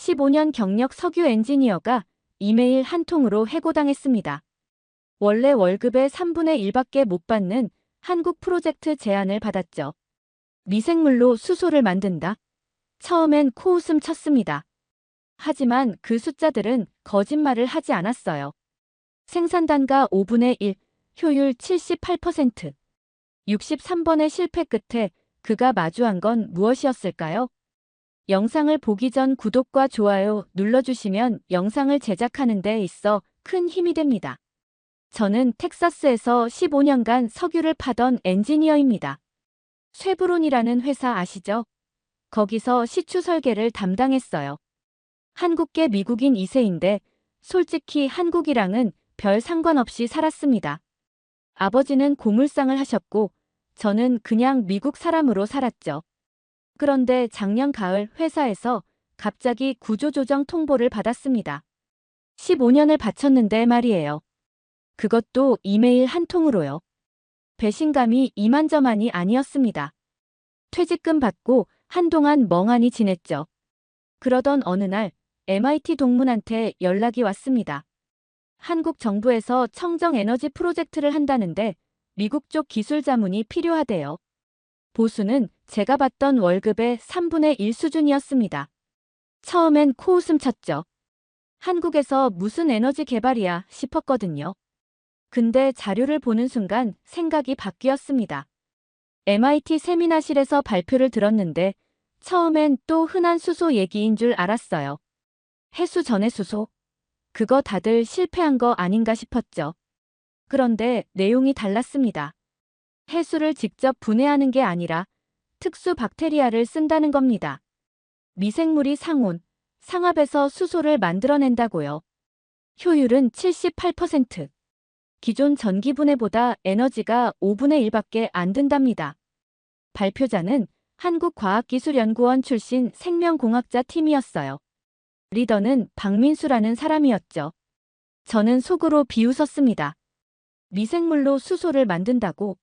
15년 경력 석유 엔지니어가 이메일 한 통으로 해고당했습니다. 원래 월급의 3분의 1밖에 못 받는 한국 프로젝트 제안을 받았죠. 미생물로 수소를 만든다. 처음엔 코웃음 쳤습니다. 하지만 그 숫자들은 거짓말을 하지 않았어요. 생산 단가 5분의 1, 효율 78%. 63번의 실패 끝에 그가 마주한 건 무엇이었을까요? 영상을 보기 전 구독과 좋아요 눌러주시면 영상을 제작하는 데 있어 큰 힘이 됩니다. 저는 텍사스에서 15년간 석유를 파던 엔지니어입니다. 쉐브론이라는 회사 아시죠? 거기서 시추 설계를 담당했어요. 한국계 미국인 2세인데 솔직히 한국이랑은 별 상관없이 살았습니다. 아버지는 고물상을 하셨고 저는 그냥 미국 사람으로 살았죠. 그런데 작년 가을 회사에서 갑자기 구조조정 통보를 받았습니다. 15년을 바쳤는데 말이에요. 그것도 이메일 한 통으로요. 배신감이 이만저만이 아니었습니다. 퇴직금 받고 한동안 멍하니 지냈죠. 그러던 어느 날 MIT 동문한테 연락이 왔습니다. 한국 정부에서 청정에너지 프로젝트를 한다는데 미국 쪽 기술 자문이 필요하대요. 보수는 제가 받던 월급의 3분의 1 수준이었습니다. 처음엔 코웃음 쳤죠. 한국에서 무슨 에너지 개발이야 싶었거든요. 근데 자료를 보는 순간 생각이 바뀌었습니다. MIT 세미나실에서 발표를 들었는데 처음엔 또 흔한 수소 얘기인 줄 알았어요. 해수 전해 수소? 그거 다들 실패한 거 아닌가 싶었죠. 그런데 내용이 달랐습니다. 해수를 직접 분해하는 게 아니라 특수 박테리아를 쓴다는 겁니다. 미생물이 상온, 상압에서 수소를 만들어낸다고요. 효율은 78%. 기존 전기 분해보다 에너지가 5분의 1밖에 안 든답니다. 발표자는 한국과학기술연구원 출신 생명공학자 팀이었어요. 리더는 박민수라는 사람이었죠. 저는 속으로 비웃었습니다. 미생물로 수소를 만든다고?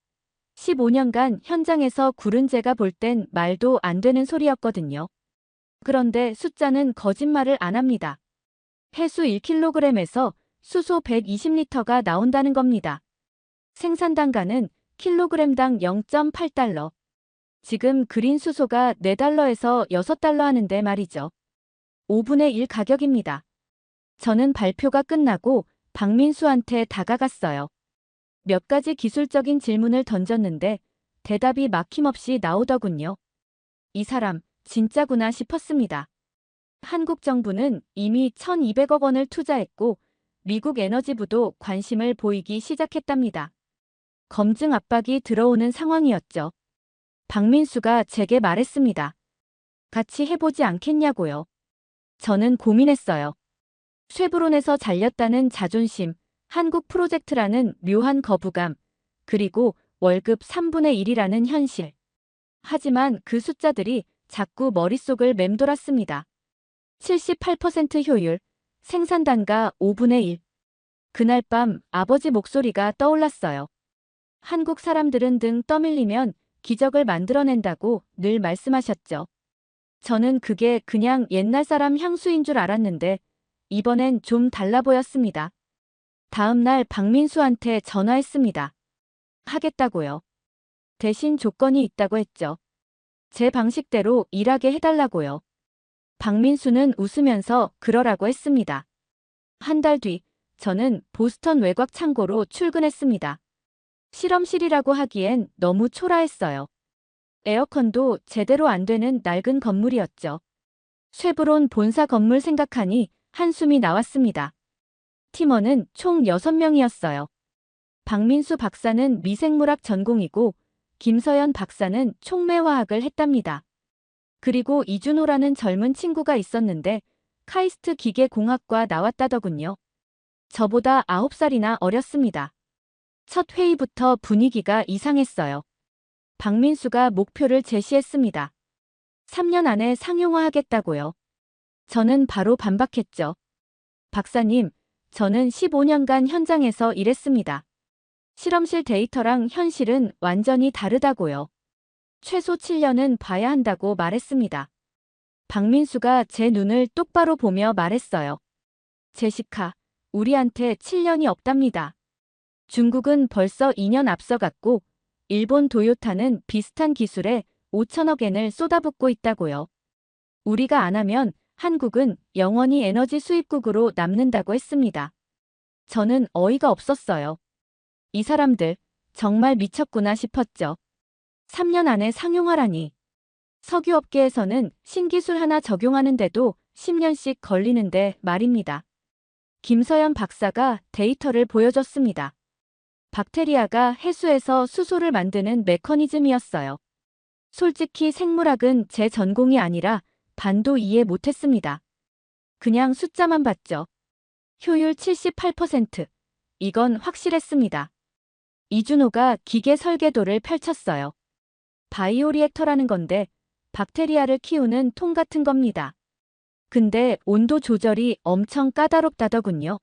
15년간 현장에서 구른 제가 볼 땐 말도 안 되는 소리였거든요. 그런데 숫자는 거짓말을 안 합니다. 해수 1kg에서 수소 120리터가 나온다는 겁니다. 생산 단가는 킬로그램당 0.8달러. 지금 그린 수소가 4달러에서 6달러 하는데 말이죠. 5분의 1 가격입니다. 저는 발표가 끝나고 박민수한테 다가갔어요. 몇 가지 기술적인 질문을 던졌는데 대답이 막힘없이 나오더군요. 이 사람 진짜구나 싶었습니다. 한국 정부는 이미 1,200억 원을 투자했고 미국 에너지부도 관심을 보이기 시작했답니다. 검증 압박이 들어오는 상황이었죠. 박민수가 제게 말했습니다. 같이 해보지 않겠냐고요. 저는 고민했어요. 쉐브론에서 잘렸다는 자존심, 한국 프로젝트라는 묘한 거부감, 그리고 월급 3분의 1이라는 현실. 하지만 그 숫자들이 자꾸 머릿속을 맴돌았습니다. 78% 효율, 생산 단가 5분의 1. 그날 밤 아버지 목소리가 떠올랐어요. 한국 사람들은 등 떠밀리면 기적을 만들어낸다고 늘 말씀하셨죠. 저는 그게 그냥 옛날 사람 향수인 줄 알았는데 이번엔 좀 달라 보였습니다. 다음 날 박민수한테 전화했습니다. 하겠다고요. 대신 조건이 있다고 했죠. 제 방식대로 일하게 해달라고요. 박민수는 웃으면서 그러라고 했습니다. 한 달 뒤, 저는 보스턴 외곽 창고로 출근했습니다. 실험실이라고 하기엔 너무 초라했어요. 에어컨도 제대로 안 되는 낡은 건물이었죠. 쉐브론 본사 건물 생각하니 한숨이 나왔습니다. 팀원은 총 6명이었어요. 박민수 박사는 미생물학 전공이고 김서연 박사는 촉매화학을 했답니다. 그리고 이준호라는 젊은 친구가 있었는데 카이스트 기계공학과 나왔다더군요. 저보다 9살이나 어렸습니다. 첫 회의부터 분위기가 이상했어요. 박민수가 목표를 제시했습니다. 3년 안에 상용화하겠다고요. 저는 바로 반박했죠. 박사님, 저는 15년간 현장에서 일했습니다. 실험실 데이터랑 현실은 완전히 다르다고요. 최소 7년은 봐야 한다고 말했습니다. 박민수가 제 눈을 똑바로 보며 말했어요. 제시카, 우리한테 7년이 없답니다. 중국은 벌써 2년 앞서갔고 일본 도요타는 비슷한 기술에 5천억 엔을 쏟아붓고 있다고요. 우리가 안 하면 한국은 영원히 에너지 수입국으로 남는다고 했습니다. 저는 어이가 없었어요. 이 사람들 정말 미쳤구나 싶었죠. 3년 안에 상용화라니. 석유업계에서는 신기술 하나 적용하는데도 10년씩 걸리는데 말입니다. 김서연 박사가 데이터를 보여줬습니다. 박테리아가 해수에서 수소를 만드는 메커니즘이었어요. 솔직히 생물학은 제 전공이 아니라 반도 이해 못했습니다. 그냥 숫자만 봤죠. 효율 78%. 이건 확실했습니다. 이준호가 기계 설계도를 펼쳤어요. 바이오리액터라는 건데 박테리아를 키우는 통 같은 겁니다. 근데 온도 조절이 엄청 까다롭다더군요.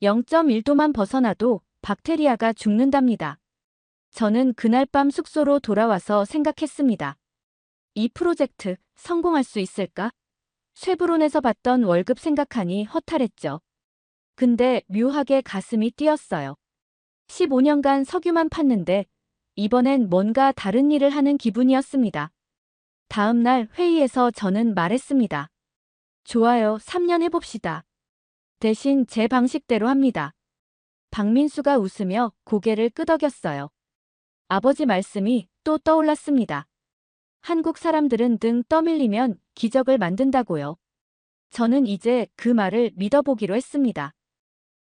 0.1도만 벗어나도 박테리아가 죽는답니다. 저는 그날 밤 숙소로 돌아와서 생각했습니다. 이 프로젝트 성공할 수 있을까? 쉐브론에서 받던 월급 생각하니 허탈했죠. 근데 묘하게 가슴이 뛰었어요. 15년간 석유만 팠는데 이번엔 뭔가 다른 일을 하는 기분이었습니다. 다음 날 회의에서 저는 말했습니다. 좋아요, 3년 해봅시다. 대신 제 방식대로 합니다. 박민수가 웃으며 고개를 끄덕였어요. 아버지 말씀이 또 떠올랐습니다. 한국 사람들은 등 떠밀리면 기적을 만든다고요. 저는 이제 그 말을 믿어보기로 했습니다.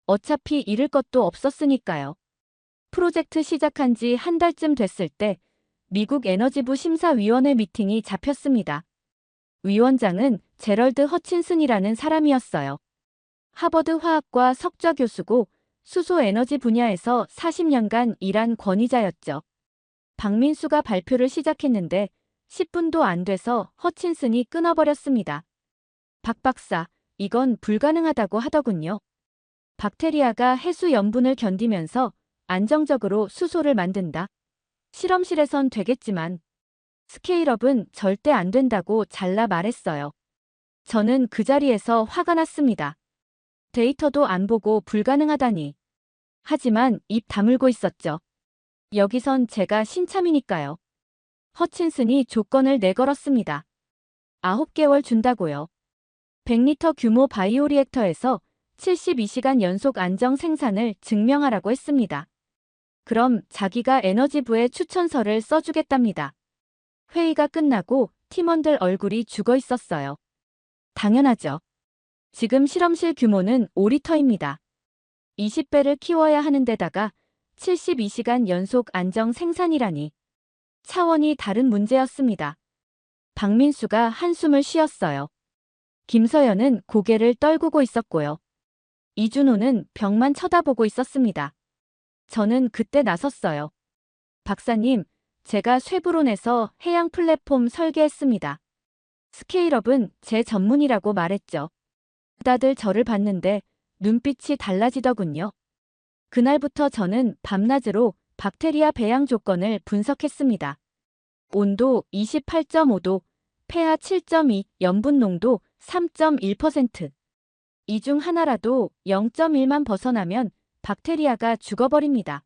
어차피 잃을 것도 없었으니까요. 프로젝트 시작한 지 한 달쯤 됐을 때 미국 에너지부 심사위원회 미팅이 잡혔습니다. 위원장은 제럴드 허친슨이라는 사람이었어요. 하버드 화학과 석좌 교수고 수소 에너지 분야에서 40년간 일한 권위자였죠. 박민수가 발표를 시작했는데 10분도 안 돼서 허친슨이 끊어버렸습니다. 박 박사, 이건 불가능하다고 하더군요. 박테리아가 해수 염분을 견디면서 안정적으로 수소를 만든다. 실험실에선 되겠지만 스케일업은 절대 안 된다고 잘라 말했어요. 저는 그 자리에서 화가 났습니다. 데이터도 안 보고 불가능하다니. 하지만 입 다물고 있었죠. 여기선 제가 신참이니까요. 허친슨이 조건을 내걸었습니다. 9개월 준다고요. 100리터 규모 바이오리액터에서 72시간 연속 안정 생산을 증명하라고 했습니다. 그럼 자기가 에너지부에 추천서를 써주겠답니다. 회의가 끝나고 팀원들 얼굴이 죽어 있었어요. 당연하죠. 지금 실험실 규모는 5리터입니다. 20배를 키워야 하는 데다가 72시간 연속 안정 생산이라니. 차원이 다른 문제였습니다. 박민수가 한숨을 쉬었어요. 김서연은 고개를 떨구고 있었고요. 이준호는 벽만 쳐다보고 있었습니다. 저는 그때 나섰어요. 박사님, 제가 쉐브론에서 해양 플랫폼 설계했습니다. 스케일업은 제 전문이라고 말했죠. 다들 저를 봤는데 눈빛이 달라지더군요. 그날부터 저는 밤낮으로 박테리아 배양 조건을 분석했습니다. 온도 28.5도, pH 7.2, 염분 농도 3.1%. 이 중 하나라도 0.1만 벗어나면 박테리아가 죽어버립니다.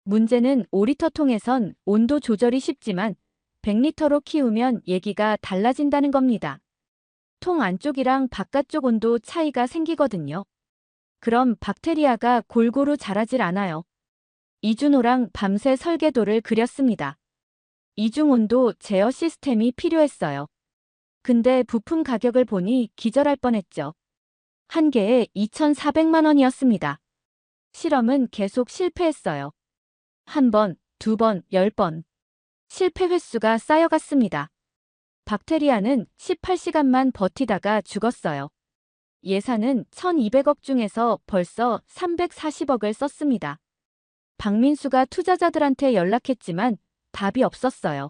문제는 5리터 통에선 온도 조절이 쉽지만 100리터로 키우면 얘기가 달라진다는 겁니다. 통 안쪽이랑 바깥쪽 온도 차이가 생기거든요. 그럼 박테리아가 골고루 자라질 않아요. 이준호랑 밤새 설계도를 그렸습니다. 이중온도 제어 시스템이 필요했어요. 근데 부품 가격을 보니 기절할 뻔했죠. 한 개에 2,400만 원이었습니다. 실험은 계속 실패했어요. 한 번, 두 번, 10번. 실패 횟수가 쌓여갔습니다. 박테리아는 18시간만 버티다가 죽었어요. 예산은 1,200억 중에서 벌써 340억을 썼습니다. 박민수가 투자자들한테 연락했지만 답이 없었어요.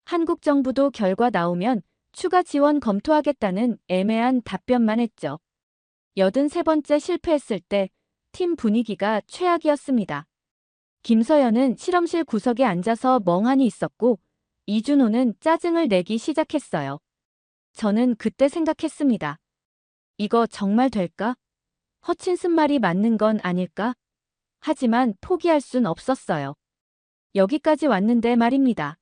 한국 정부도 결과 나오면 추가 지원 검토하겠다는 애매한 답변만 했죠. 83번째 실패했을 때 팀 분위기가 최악이었습니다. 김서연은 실험실 구석에 앉아서 멍하니 있었고 이준호는 짜증을 내기 시작했어요. 저는 그때 생각했습니다. 이거 정말 될까? 허친슨 말이 맞는 건 아닐까? 하지만 포기할 순 없었어요. 여기까지 왔는데 말입니다.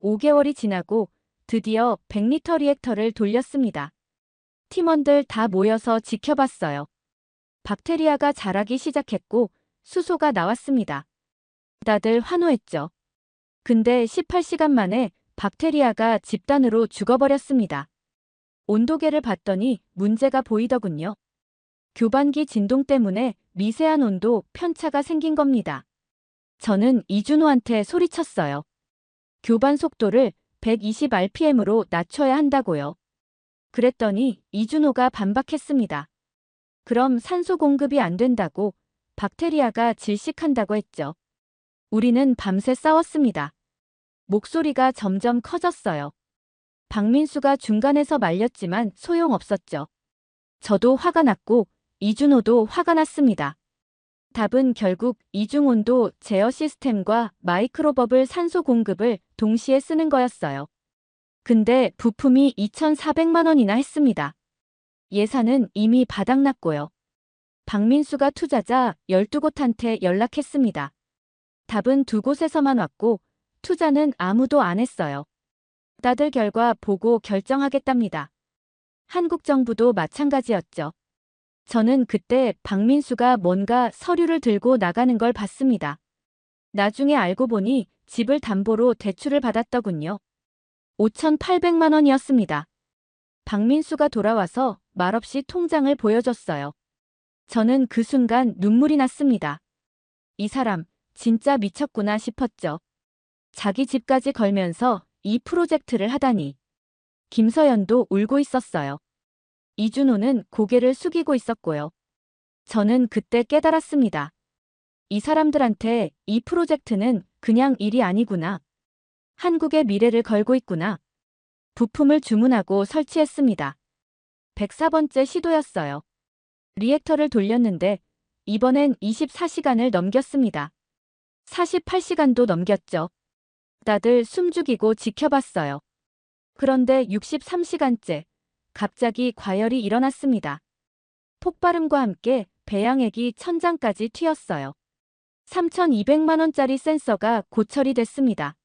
5개월이 지나고 드디어 100리터 리액터를 돌렸습니다. 팀원들 다 모여서 지켜봤어요. 박테리아가 자라기 시작했고 수소가 나왔습니다. 다들 환호했죠. 근데 18시간 만에 박테리아가 집단으로 죽어버렸습니다. 온도계를 봤더니 문제가 보이더군요. 교반기 진동 때문에 미세한 온도 편차가 생긴 겁니다. 저는 이준호한테 소리쳤어요. 교반 속도를 120rpm으로 낮춰야 한다고요. 그랬더니 이준호가 반박했습니다. 그럼 산소 공급이 안 된다고, 박테리아가 질식한다고 했죠. 우리는 밤새 싸웠습니다. 목소리가 점점 커졌어요. 박민수가 중간에서 말렸지만 소용없었죠. 저도 화가 났고 이준호도 화가 났습니다. 답은 결국 이중온도 제어 시스템과 마이크로버블 산소 공급을 동시에 쓰는 거였어요. 근데 부품이 2,400만 원이나 했습니다. 예산은 이미 바닥났고요. 박민수가 투자자 12곳한테 연락했습니다. 답은 2곳에서만 왔고 투자는 아무도 안 했어요. 다들 결과 보고 결정하겠답니다. 한국 정부도 마찬가지였죠. 저는 그때 박민수가 뭔가 서류를 들고 나가는 걸 봤습니다. 나중에 알고 보니 집을 담보로 대출을 받았더군요. 5,800만 원이었습니다. 박민수가 돌아와서 말없이 통장을 보여줬어요. 저는 그 순간 눈물이 났습니다. 이 사람 진짜 미쳤구나 싶었죠. 자기 집까지 걸면서 이 프로젝트를 하다니. 김서연도 울고 있었어요. 이준호는 고개를 숙이고 있었고요. 저는 그때 깨달았습니다. 이 사람들한테 이 프로젝트는 그냥 일이 아니구나. 한국의 미래를 걸고 있구나. 부품을 주문하고 설치했습니다. 104번째 시도였어요. 리액터를 돌렸는데 이번엔 24시간을 넘겼습니다. 48시간도 넘겼죠. 다들 숨죽이고 지켜봤어요. 그런데 63시간째 갑자기 과열이 일어났습니다. 폭발음과 함께 배양액이 천장까지 튀었어요. 3,200만 원짜리 센서가 고철이 됐습니다.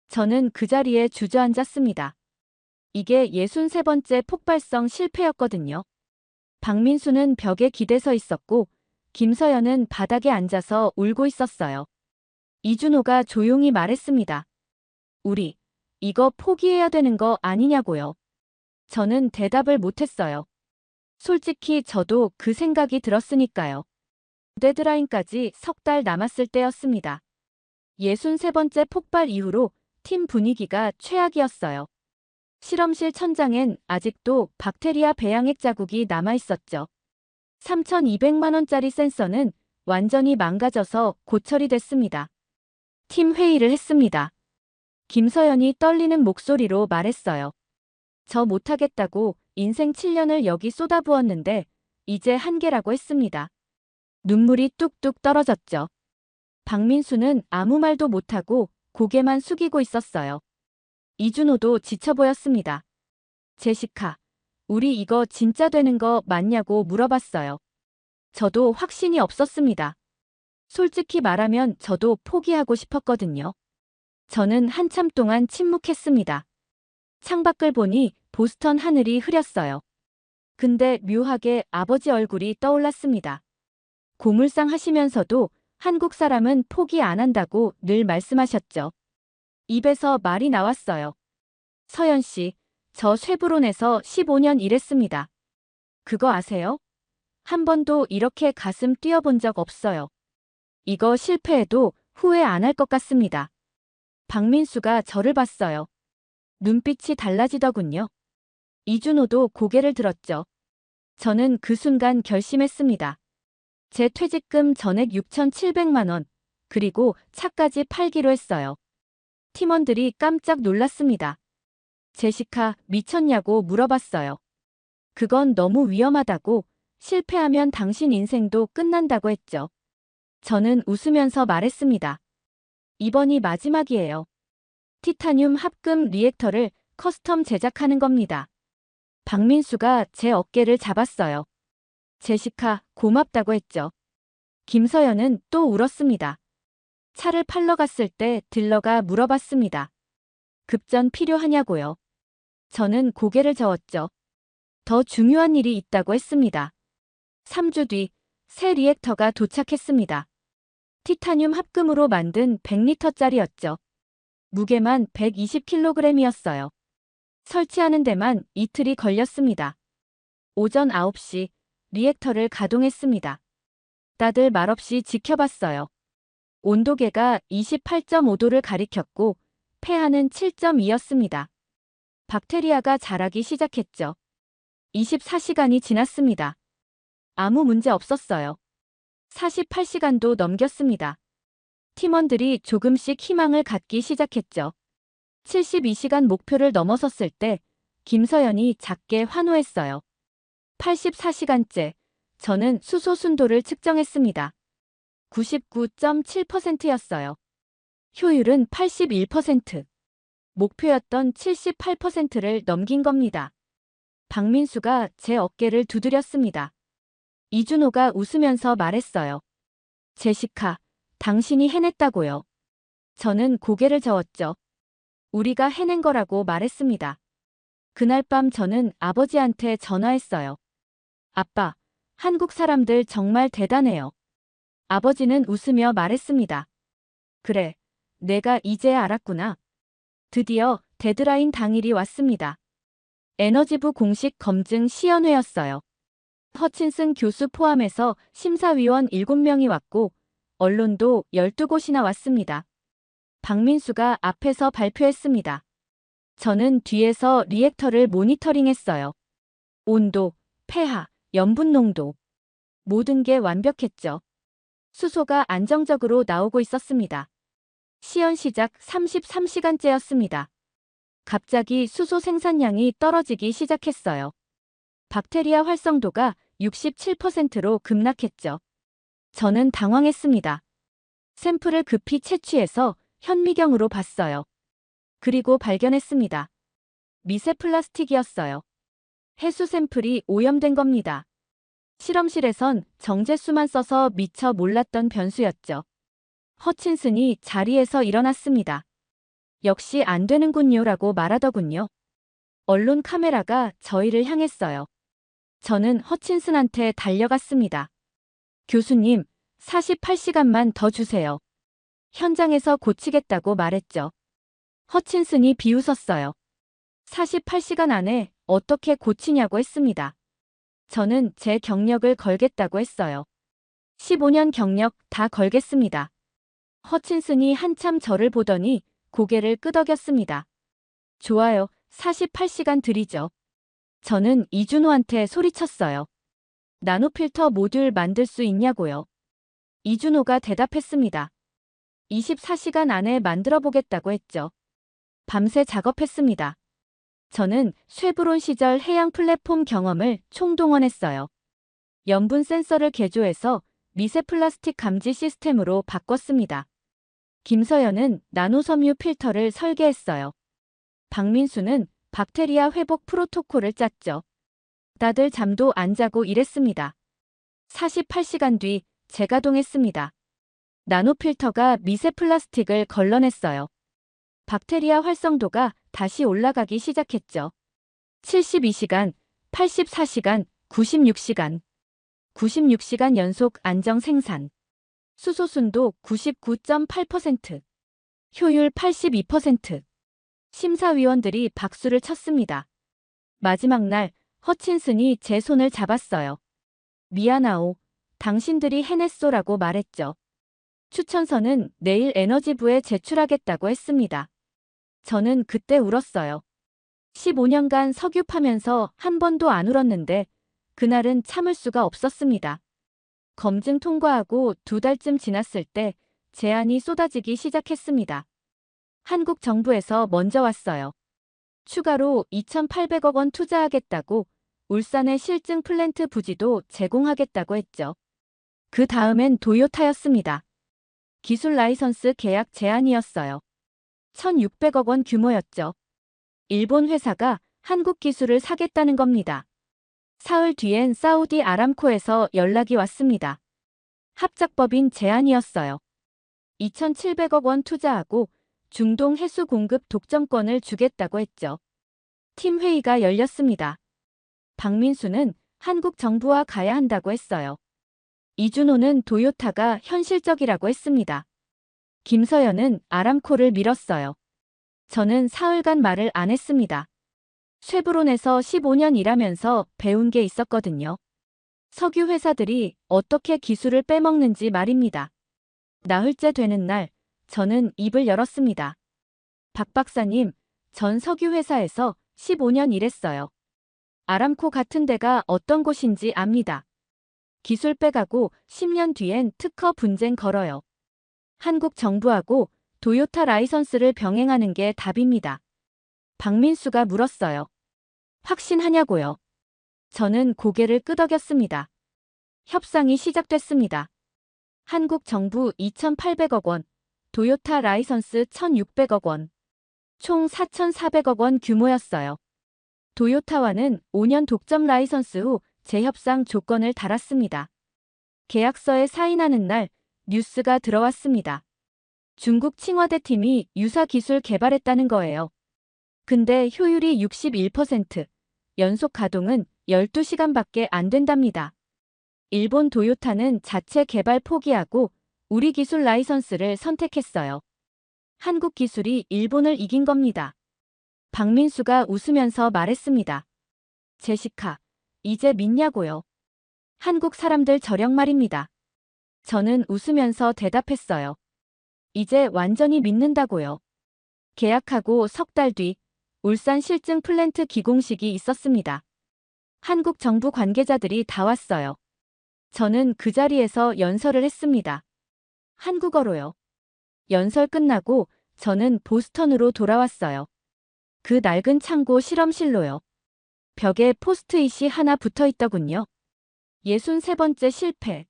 저는 그 자리에 주저앉았습니다. 이게 63번째 폭발성 실패였거든요. 박민수는 벽에 기대서 있었고 김서연은 바닥에 앉아서 울고 있었어요. 이준호가 조용히 말했습니다. 우리 이거 포기해야 되는 거 아니냐고요. 저는 대답을 못했어요. 솔직히 저도 그 생각이 들었으니까요. 데드라인까지 석 달 남았을 때였습니다. 63번째 폭발 이후로 팀 분위기가 최악이었어요. 실험실 천장엔 아직도 박테리아 배양액 자국이 남아있었죠. 3,200만 원짜리 센서는 완전히 망가져서 고철이 됐습니다. 팀 회의를 했습니다. 김서연이 떨리는 목소리로 말했어요. 저 못하겠다고 인생 7년을 여기 쏟아부었는데 이제 한계라고 했습니다. 눈물이 뚝뚝 떨어졌죠. 박민수는 아무 말도 못하고 고개만 숙이고 있었어요. 이준호도 지쳐 보였습니다. 제시카, 우리 이거 진짜 되는 거 맞냐고 물어봤어요. 저도 확신이 없었습니다. 솔직히 말하면 저도 포기하고 싶었거든요. 저는 한참 동안 침묵했습니다. 창밖을 보니 보스턴 하늘이 흐렸어요. 근데 묘하게 아버지 얼굴이 떠올랐습니다. 고물상 하시면서도 한국 사람은 포기 안 한다고 늘 말씀하셨죠. 입에서 말이 나왔어요. 서연 씨, 저 쉐브론에서 15년 일했습니다. 그거 아세요? 한 번도 이렇게 가슴 뛰어본 적 없어요. 이거 실패해도 후회 안 할 것 같습니다. 박민수가 저를 봤어요. 눈빛이 달라지더군요. 이준호도 고개를 들었죠. 저는 그 순간 결심했습니다. 제 퇴직금 전액 6,700만 원, 그리고 차까지 팔기로 했어요. 팀원들이 깜짝 놀랐습니다. 제시카, 미쳤냐고 물어봤어요. 그건 너무 위험하다고, 실패하면 당신 인생도 끝난다고 했죠. 저는 웃으면서 말했습니다. 이번이 마지막이에요. 티타늄 합금 리액터를 커스텀 제작하는 겁니다. 박민수가 제 어깨를 잡았어요. 제시카, 고맙다고 했죠. 김서연은 또 울었습니다. 차를 팔러 갔을 때 딜러가 물어봤습니다. 급전 필요하냐고요. 저는 고개를 저었죠. 더 중요한 일이 있다고 했습니다. 3주 뒤 새 리액터가 도착했습니다. 티타늄 합금으로 만든 100리터짜리였죠. 무게만 120kg이었어요. 설치하는 데만 이틀이 걸렸습니다. 오전 9시 리액터를 가동했습니다. 다들 말없이 지켜봤어요. 온도계가 28.5도를 가리켰고 폐하는 7.2였습니다. 박테리아가 자라기 시작했죠. 24시간이 지났습니다. 아무 문제 없었어요. 48시간도 넘겼습니다. 팀원들이 조금씩 희망을 갖기 시작했죠. 72시간 목표를 넘어섰을 때 김서연이 작게 환호했어요. 84시간째, 저는 수소 순도를 측정했습니다. 99.7%였어요. 효율은 81%. 목표였던 78%를 넘긴 겁니다. 박민수가 제 어깨를 두드렸습니다. 이준호가 웃으면서 말했어요. 제시카, 당신이 해냈다고요. 저는 고개를 저었죠. 우리가 해낸 거라고 말했습니다. 그날 밤 저는 아버지한테 전화했어요. 아빠, 한국 사람들 정말 대단해요. 아버지는 웃으며 말했습니다. 그래, 내가 이제 알았구나. 드디어 데드라인 당일이 왔습니다. 에너지부 공식 검증 시연회였어요. 허친슨 교수 포함해서 심사위원 7명이 왔고 언론도 12곳이나 왔습니다. 박민수가 앞에서 발표했습니다. 저는 뒤에서 리액터를 모니터링했어요. 온도, 폐하, 염분 농도. 모든 게 완벽했죠. 수소가 안정적으로 나오고 있었습니다. 시연 시작 33시간째였습니다. 갑자기 수소 생산량이 떨어지기 시작했어요. 박테리아 활성도가 67%로 급락했죠. 저는 당황했습니다. 샘플을 급히 채취해서 현미경으로 봤어요. 그리고 발견했습니다. 미세 플라스틱이었어요. 해수 샘플이 오염된 겁니다. 실험실에선 정제수만 써서 미처 몰랐던 변수였죠. 허친슨이 자리에서 일어났습니다. 역시 안 되는군요라고 말하더군요. 언론 카메라가 저희를 향했어요. 저는 허친슨한테 달려갔습니다. 교수님, 48시간만 더 주세요. 현장에서 고치겠다고 말했죠. 허친슨이 비웃었어요. 48시간 안에 어떻게 고치냐고 했습니다. 저는 제 경력을 걸겠다고 했어요. 15년 경력 다 걸겠습니다. 허친슨이 한참 저를 보더니 고개를 끄덕였습니다. 좋아요, 48시간 드리죠. 저는 이준호한테 소리쳤어요. 나노필터 모듈 만들 수 있냐고요. 이준호가 대답했습니다. 24시간 안에 만들어 보겠다고 했죠. 밤새 작업했습니다. 저는 쉐브론 시절 해양 플랫폼 경험을 총동원했어요. 염분 센서를 개조해서 미세 플라스틱 감지 시스템으로 바꿨습니다. 김서연은 나노섬유 필터를 설계했어요. 박민수는 박테리아 회복 프로토콜을 짰죠. 다들 잠도 안 자고 일했습니다. 48시간 뒤 재가동했습니다. 나노필터가 미세 플라스틱을 걸러냈어요. 박테리아 활성도가 다시 올라가기 시작했죠. 72시간, 84시간, 96시간. 96시간 연속 안정 생산. 수소 순도 99.8%. 효율 82%. 심사위원들이 박수를 쳤습니다. 마지막 날 허친슨이 제 손을 잡았어요. 미안하오. 당신들이 해냈소라고 말했죠. 추천서는 내일 에너지부에 제출하겠다고 했습니다. 저는 그때 울었어요. 15년간 석유 파면서 한 번도 안 울었는데 그날은 참을 수가 없었습니다. 검증 통과하고 2달쯤 지났을 때 제안이 쏟아지기 시작했습니다. 한국 정부에서 먼저 왔어요. 추가로 2,800억 원 투자하겠다고 울산의 실증 플랜트 부지도 제공하겠다고 했죠. 그 다음엔 도요타였습니다. 기술 라이선스 계약 제안이었어요. 1,600억 원 규모였죠. 일본 회사가 한국 기술을 사겠다는 겁니다. 사흘 뒤엔 사우디 아람코에서 연락이 왔습니다. 합작법인 제안이었어요. 2,700억 원 투자하고 중동 해수 공급 독점권을 주겠다고 했죠. 팀 회의가 열렸습니다. 박민수는 한국 정부와 가야 한다고 했어요. 이준호는 도요타가 현실적이라고 했습니다. 김서연은 아람코를 밀었어요. 저는 사흘간 말을 안 했습니다. 쉐브론에서 15년 일하면서 배운 게 있었거든요. 석유 회사들이 어떻게 기술을 빼먹는지 말입니다. 나흘째 되는 날, 저는 입을 열었습니다. 박 박사님, 전 석유 회사에서 15년 일했어요. 아람코 같은 데가 어떤 곳인지 압니다. 기술 빼가고 10년 뒤엔 특허 분쟁 걸어요. 한국 정부하고 도요타 라이선스를 병행하는 게 답입니다. 박민수가 물었어요. 확신하냐고요? 저는 고개를 끄덕였습니다. 협상이 시작됐습니다. 한국 정부 2,800억 원, 도요타 라이선스 1,600억 원, 총 4,400억 원 규모였어요. 도요타와는 5년 독점 라이선스 후 재협상 조건을 달았습니다. 계약서에 사인하는 날 뉴스가 들어왔습니다. 중국 칭화대 팀이 유사 기술 개발했다는 거예요. 근데 효율이 61%, 연속 가동은 12시간밖에 안 된답니다. 일본 도요타는 자체 개발 포기하고 우리 기술 라이선스를 선택했어요. 한국 기술이 일본을 이긴 겁니다. 박민수가 웃으면서 말했습니다. 제시카, 이제 믿냐고요? 한국 사람들 저령 말입니다. 저는 웃으면서 대답했어요. 이제 완전히 믿는다고요. 계약하고 석 달 뒤 울산 실증 플랜트 기공식이 있었습니다. 한국 정부 관계자들이 다 왔어요. 저는 그 자리에서 연설을 했습니다. 한국어로요. 연설 끝나고 저는 보스턴으로 돌아왔어요. 그 낡은 창고 실험실로요. 벽에 포스트잇이 하나 붙어 있더군요. 63번째 실패.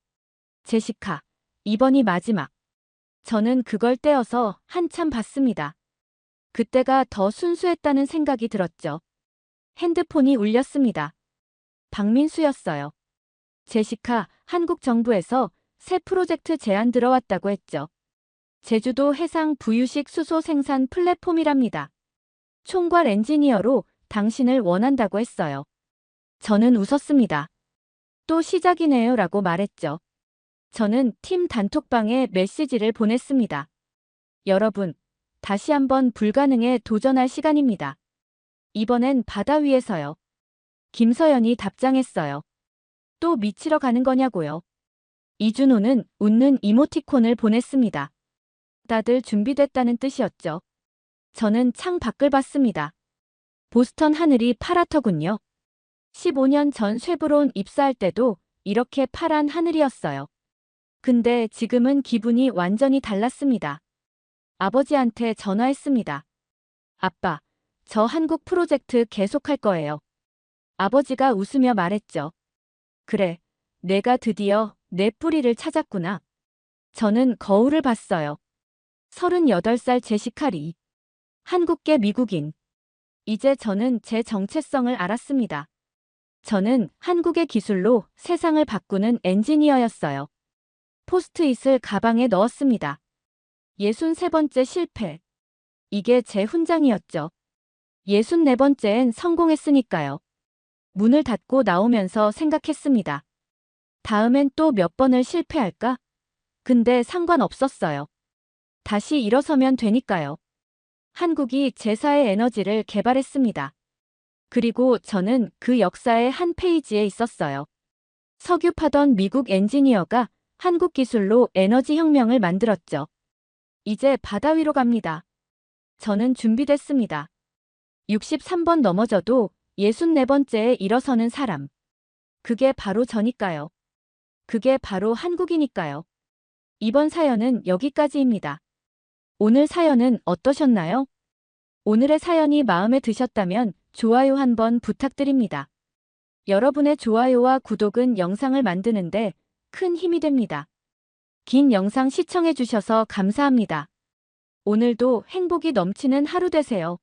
제시카, 이번이 마지막. 저는 그걸 떼어서 한참 봤습니다. 그때가 더 순수했다는 생각이 들었죠. 핸드폰이 울렸습니다. 박민수였어요. 제시카, 한국 정부에서 새 프로젝트 제안 들어왔다고 했죠. 제주도 해상 부유식 수소 생산 플랫폼이랍니다. 총괄 엔지니어로 당신을 원한다고 했어요. 저는 웃었습니다. 또 시작이네요 라고 말했죠. 저는 팀 단톡방에 메시지를 보냈습니다. 여러분, 다시 한번 불가능에 도전할 시간입니다. 이번엔 바다 위에서요. 김서연이 답장했어요. 또 미치러 가는 거냐고요. 이준호는 웃는 이모티콘을 보냈습니다. 다들 준비됐다는 뜻이었죠. 저는 창 밖을 봤습니다. 보스턴 하늘이 파랗더군요. 15년 전 쉐브론 입사할 때도 이렇게 파란 하늘이었어요. 근데 지금은 기분이 완전히 달랐습니다. 아버지한테 전화했습니다. 아빠, 저 한국 프로젝트 계속할 거예요. 아버지가 웃으며 말했죠. 그래, 내가 드디어 내 뿌리를 찾았구나. 저는 거울을 봤어요. 38살 제시카리. 한국계 미국인. 이제 저는 제 정체성을 알았습니다. 저는 한국의 기술로 세상을 바꾸는 엔지니어였어요. 포스트잇을 가방에 넣었습니다. 63번째 실패. 이게 제 훈장이었죠. 64번째엔 성공했으니까요. 문을 닫고 나오면서 생각했습니다. 다음엔 또 몇 번을 실패할까? 근데 상관없었어요. 다시 일어서면 되니까요. 한국이 제4의 에너지를 개발했습니다. 그리고 저는 그 역사의 한 페이지에 있었어요. 석유 파던 미국 엔지니어가 한국 기술로 에너지 혁명을 만들었죠. 이제 바다 위로 갑니다. 저는 준비됐습니다. 63번 넘어져도 64번째에 일어서는 사람. 그게 바로 저니까요. 그게 바로 한국이니까요. 이번 사연은 여기까지입니다. 오늘 사연은 어떠셨나요? 오늘의 사연이 마음에 드셨다면 좋아요 한번 부탁드립니다. 여러분의 좋아요와 구독은 영상을 만드는데 큰 힘이 됩니다. 긴 영상 시청해주셔서 감사합니다. 오늘도 행복이 넘치는 하루 되세요.